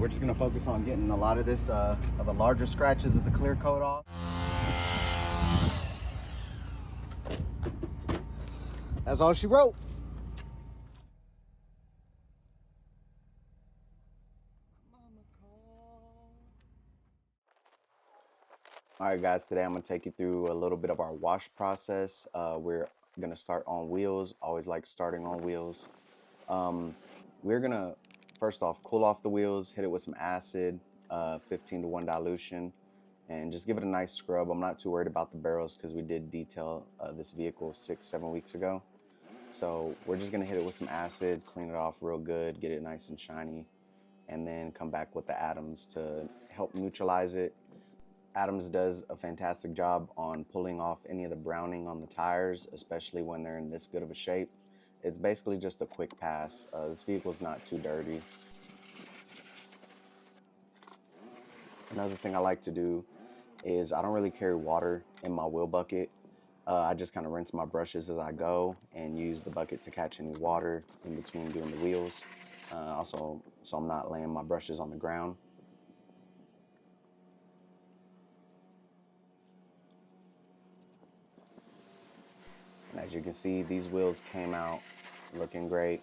we're just gonna focus on getting a lot of this, of the larger scratches of the clear coat off. That's all she wrote. All right, guys, today I'm gonna take you through a little bit of our wash process. We're gonna start on wheels. Always like starting on wheels. We're gonna, first off, cool off the wheels, hit it with some acid, 15-to-1 dilution, and just give it a nice scrub. I'm not too worried about the barrels because we did detail this vehicle 6-7 weeks ago. So we're just gonna hit it with some acid, clean it off real good, get it nice and shiny, and then come back with the Adams to help neutralize it. Adams does a fantastic job on pulling off any of the browning on the tires, especially when they're in this good of a shape. It's basically just a quick pass. This vehicle's not too dirty. Another thing I like to do is I don't really carry water in my wheel bucket. I just kind of rinse my brushes as I go and use the bucket to catch any water in between doing the wheels. Also, so I'm not laying my brushes on the ground. And as you can see, these wheels came out looking great.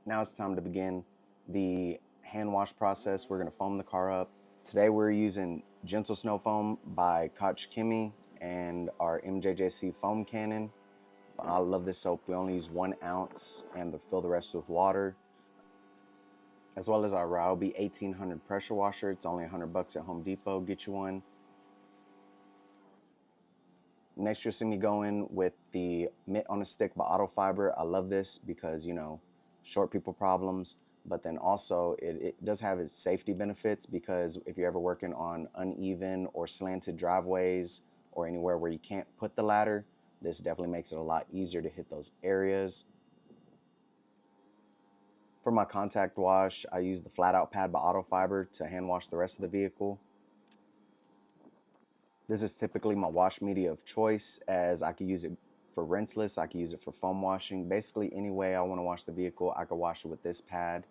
Now it's time to begin the hand wash process. We're gonna foam the car up. Today we're using Gentle Snow Foam by Koch Chemie and our MJJC foam cannon. I love this soap. We only use 1 ounce and fill the rest with water. As well as our Ryobi 1800 pressure washer. It's only $100 at Home Depot. Get you one. Next, you'll see me go in with the Mitt on a Stick by Auto Fiber. I love this because, you know, short people problems, but then also it does have its safety benefits, because if you're ever working on uneven or slanted driveways or anywhere where you can't put the ladder, this definitely makes it a lot easier to hit those areas. For my contact wash, I use the Flat Out Pad by Auto Fiber to hand wash the rest of the vehicle. This is typically my wash media of choice, as I could use it for rinseless, I could use it for foam washing. Basically, any way I want to wash the vehicle, I could wash it with this pad.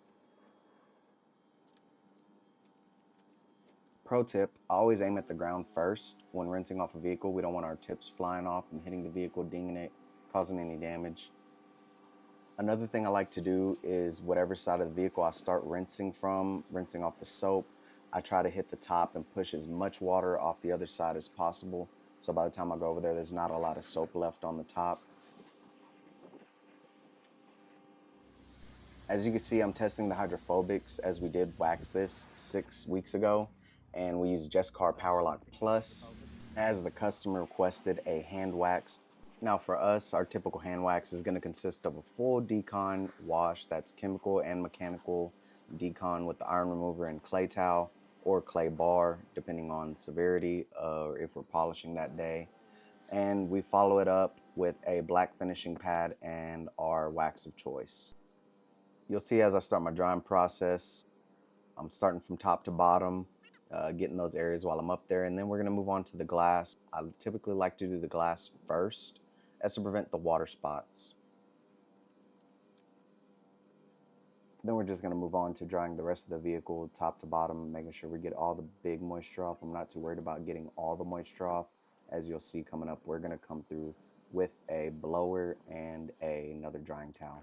Pro tip, I always aim at the ground first when rinsing off a vehicle. We don't want our tips flying off and hitting the vehicle, dinging it, causing any damage. Another thing I like to do is whatever side of the vehicle I start rinsing from, rinsing off the soap, I try to hit the top and push as much water off the other side as possible. So by the time I go over there, there's not a lot of soap left on the top. As you can see, I'm testing the hydrophobics, as we did wax this 6 weeks ago, and we used JustCar PowerLock Plus as the customer requested a hand wax. Now for us, our typical hand wax is going to consist of a full decon wash, that's chemical and mechanical decon with the iron remover and clay towel or clay bar, depending on severity or if we're polishing that day. And we follow it up with a black finishing pad and our wax of choice. You'll see as I start my drying process, I'm starting from top to bottom, getting those areas while I'm up there, and then we're gonna move on to the glass. I typically like to do the glass first, as to prevent the water spots. Then we're just gonna move on to drying the rest of the vehicle top to bottom, making sure we get all the big moisture off. I'm not too worried about getting all the moisture off. As you'll see coming up, we're gonna come through with a blower and another drying towel.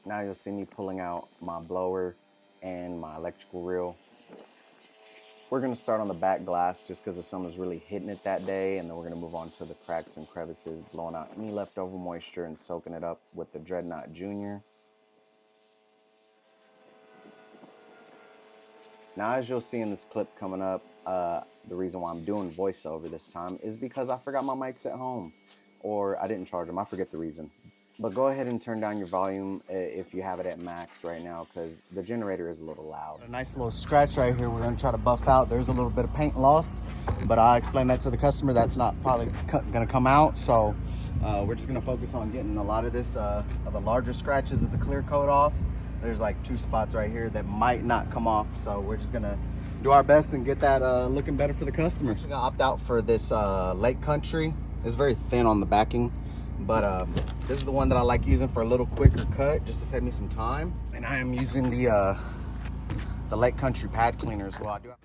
Now you'll see me pulling out my blower and my electrical reel. We're gonna start on the back glass just because the sun was really hitting it that day, and then we're gonna move on to the cracks and crevices, blowing out any leftover moisture and soaking it up with the Dreadnought Junior. Now, as you'll see in this clip coming up, the reason why I'm doing voiceover this time is because I forgot my mics at home, or I didn't charge them. I forget the reason. But go ahead and turn down your volume if you have it at max right now, because the generator is a little loud. A nice little scratch right here we're going to try to buff out. There's a little bit of paint loss, but I explained that to the customer. That's not probably going to come out. So we're just going to focus on getting a lot of this, of the larger scratches of the clear coat off. There's like 2 spots right here that might not come off. So we're just going to do our best and get that looking better for the customer. I'm going to opt out for this Lake Country. It's very thin on the backing. But this is the one that I like using for a little quicker cut, just to save me some time. And I am using the Lake Country pad cleaner as well. I do have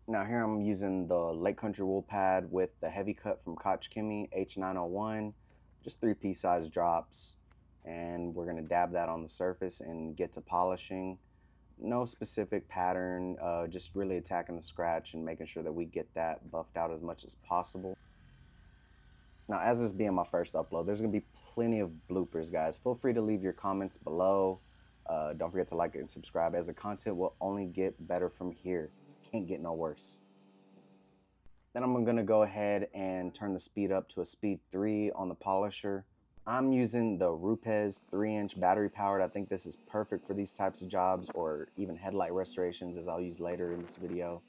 Now here I'm using the Lake Country wool pad with the heavy cut from Koch Chemie H901, just 3-piece size drops, and we're gonna dab that on the surface and get to polishing. No specific pattern, just really attacking the scratch and making sure that we get that buffed out as much as possible. Now, as this being my first upload, there's gonna be plenty of bloopers, guys. Feel free to leave your comments below. Don't forget to like and subscribe, as the content will only get better from here. Can't get no worse. Then I'm gonna go ahead and turn the speed up to a speed 3 on the polisher. I'm using the Rupes 3-inch battery powered. I think this is perfect for these types of jobs, or even headlight restorations, as I'll use later in this video.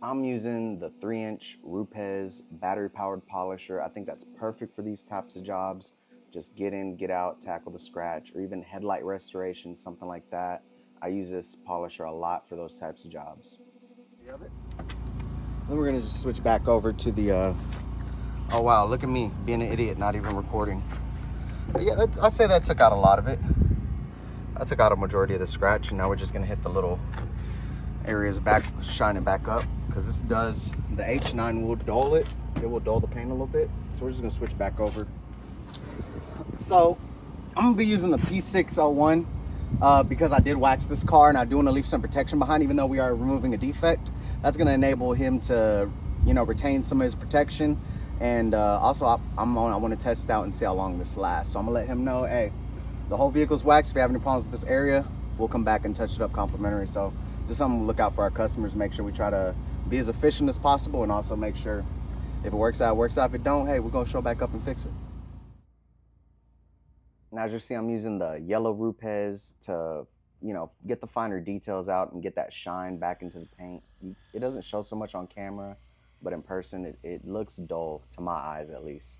I'm using the 3-inch Rupes battery powered polisher. I think that's perfect for these types of jobs. Just get in, get out, tackle the scratch, or even headlight restoration, something like that. I use this polisher a lot for those types of jobs. Then we're gonna just switch back over to the, oh wow, look at me being an idiot, not even recording. But yeah, I'd say that took out a lot of it. I took out a majority of the scratch, and now we're just gonna hit the little areas back, shine it back up, because this does, the H9 will dull it. It will dull the paint a little bit. So we're just gonna switch back over. So I'm gonna be using the P601 because I did wax this car, and I do want to leave some protection behind, even though we are removing a defect. That's gonna enable him to, you know, retain some of his protection. And also I want to test out and see how long this lasts. So I'm gonna let him know, hey, the whole vehicle's waxed. If you have any problems with this area, we'll come back and touch it up complimentary. So just something to look out for our customers. Make sure we try to be as efficient as possible, and also make sure if it works out, it works out. If it don't, hey, we're gonna show back up and fix it. Now, as you see, I'm using the yellow Rupes to, you know, get the finer details out and get that shine back into the paint. It doesn't show so much on camera, but in person, it looks dull, to my eyes at least.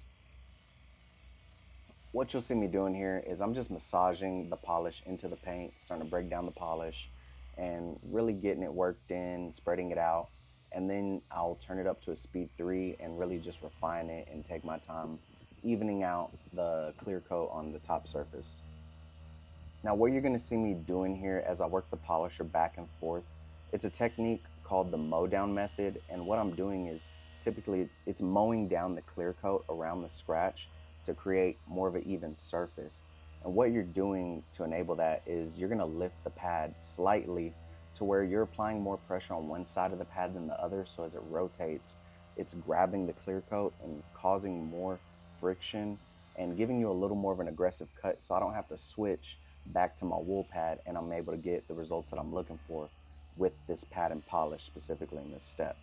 What you'll see me doing here is I'm just massaging the polish into the paint, starting to break down the polish and really getting it worked in, spreading it out. And then I'll turn it up to a speed 3 and really just refine it and take my time evening out the clear coat on the top surface. Now, what you're gonna see me doing here as I work the polisher back and forth, it's a technique called the mow down method. And what I'm doing is typically it's mowing down the clear coat around the scratch to create more of an even surface. And what you're doing to enable that is you're gonna lift the pad slightly to where you're applying more pressure on one side of the pad than the other. So as it rotates, it's grabbing the clear coat and causing more friction and giving you a little more of an aggressive cut, so I don't have to switch back to my wool pad, and I'm able to get the results that I'm looking for with this pad and polish, specifically in this step.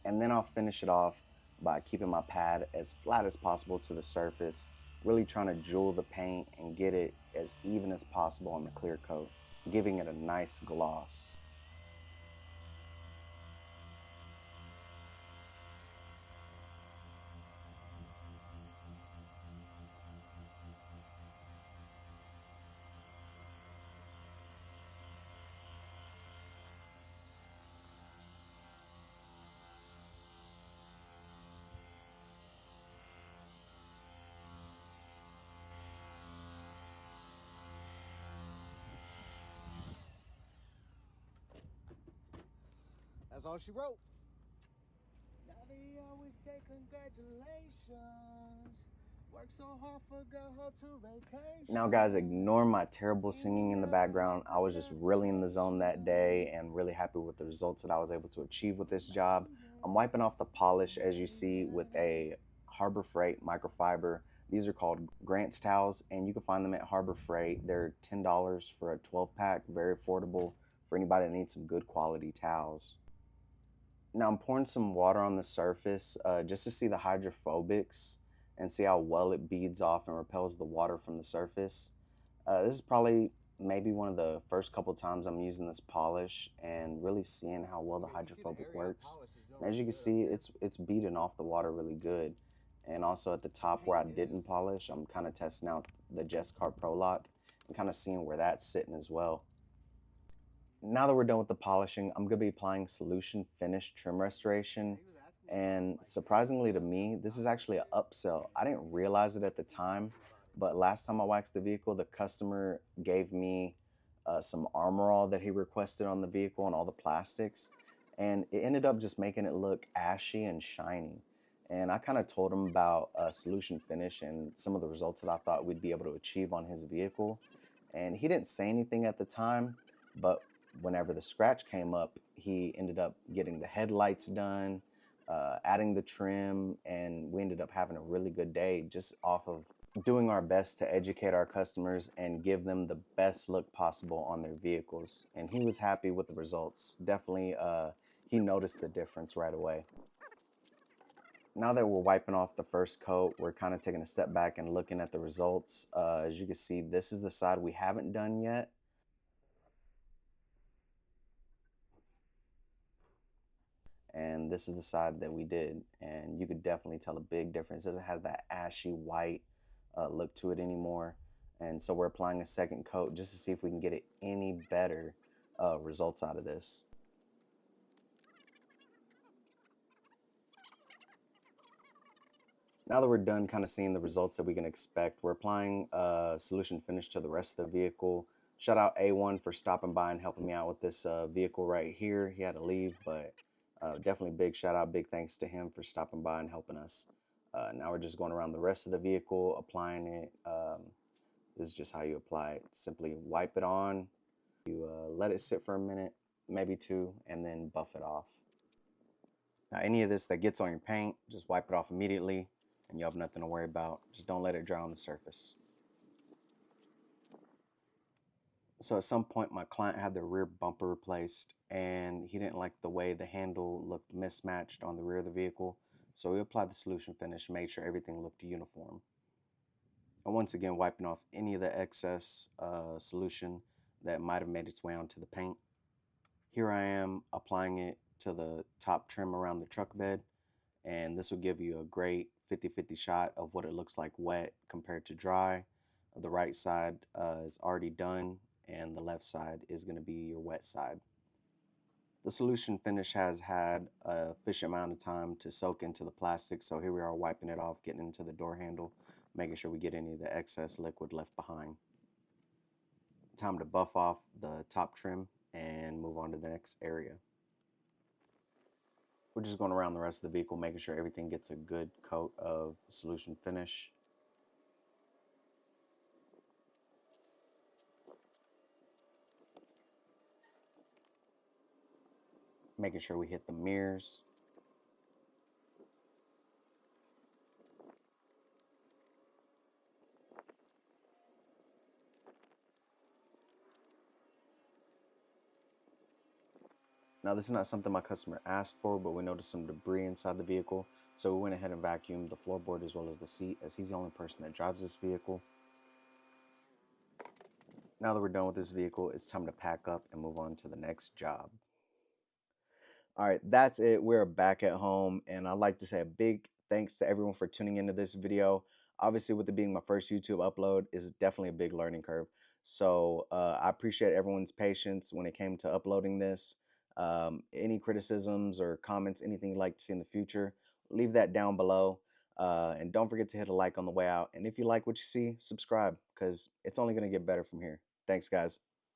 And then I'll finish it off by keeping my pad as flat as possible to the surface, really trying to jewel the paint and get it as even as possible on the clear coat, giving it a nice gloss. That's all she wrote. Now they always say congratulations. Work so hard, forgot how to vacation. Now, guys, ignore my terrible singing in the background. I was just really in the zone that day and really happy with the results that I was able to achieve with this job. I'm wiping off the polish, as you see, with a Harbor Freight microfiber. These are called Grant's towels, and you can find them at Harbor Freight. They're $10 for a 12-pack, very affordable for anybody that needs some good quality towels. Now I'm pouring some water on the surface just to see the hydrophobics and see how well it beads off and repels the water from the surface. This is probably maybe one of the first couple times I'm using this polish and really seeing how well the hydrophobic works. And as you can see, it's beating off the water really good. And also at the top where I didn't polish, I'm kind of testing out the Just Car Pro Lock and kind of seeing where that's sitting as well. Now that we're done with the polishing, I'm going to be applying Solution Finish Trim Restoration. And surprisingly to me, this is actually an upsell. I didn't realize it at the time, but last time I waxed the vehicle, the customer gave me some Armor All that he requested on the vehicle and all the plastics. And it ended up just making it look ashy and shiny. And I kind of told him about Solution Finish and some of the results that I thought we'd be able to achieve on his vehicle. And he didn't say anything at the time, but whenever the scratch came up, he ended up getting the headlights done, adding the trim, and we ended up having a really good day just off of doing our best to educate our customers and give them the best look possible on their vehicles. And he was happy with the results. Definitely, he noticed the difference right away. Now that we're wiping off the first coat, we're kind of taking a step back and looking at the results. As you can see, this is the side we haven't done yet. And this is the side that we did, and you could definitely tell a big difference. It doesn't have that ashy white look to it anymore, and so we're applying a second coat just to see if we can get it any better results out of this. Now that we're done kind of seeing the results that we can expect, we're applying Solution Finish to the rest of the vehicle. Shout out A1 for stopping by and helping me out with this vehicle right here. He had to leave, but definitely big shout out, big thanks to him for stopping by and helping us. Now we're just going around the rest of the vehicle, applying it. This is just how you apply it. Simply wipe it on, you let it sit for a minute, maybe two, and then buff it off. Now, any of this that gets on your paint, just wipe it off immediately and you have nothing to worry about. Just don't let it dry on the surface. So at some point, my client had the rear bumper replaced and he didn't like the way the handle looked mismatched on the rear of the vehicle. So we applied the Solution Finish, made sure everything looked uniform. And once again, wiping off any of the excess solution that might have made its way onto the paint. Here I am applying it to the top trim around the truck bed, and this will give you a great 50-50 shot of what it looks like wet compared to dry. The right side is already done, and the left side is going to be your wet side. The Solution Finish has had a efficient amount of time to soak into the plastic, so here we are wiping it off, getting into the door handle, making sure we get any of the excess liquid left behind. Time to buff off the top trim and move on to the next area. We're just going around the rest of the vehicle, making sure everything gets a good coat of Solution Finish. Making sure we hit the mirrors. Now, this is not something my customer asked for, but we noticed some debris inside the vehicle, so we went ahead and vacuumed the floorboard as well as the seat, as he's the only person that drives this vehicle. Now that we're done with this vehicle, it's time to pack up and move on to the next job. All right, that's it. We're back at home, and I'd like to say a big thanks to everyone for tuning into this video. Obviously, with it being my first YouTube upload, is definitely a big learning curve. So I appreciate everyone's patience when it came to uploading this. Any criticisms or comments, anything you'd like to see in the future, leave that down below. And don't forget to hit a like on the way out. And if you like what you see, subscribe, because it's only going to get better from here. Thanks, guys.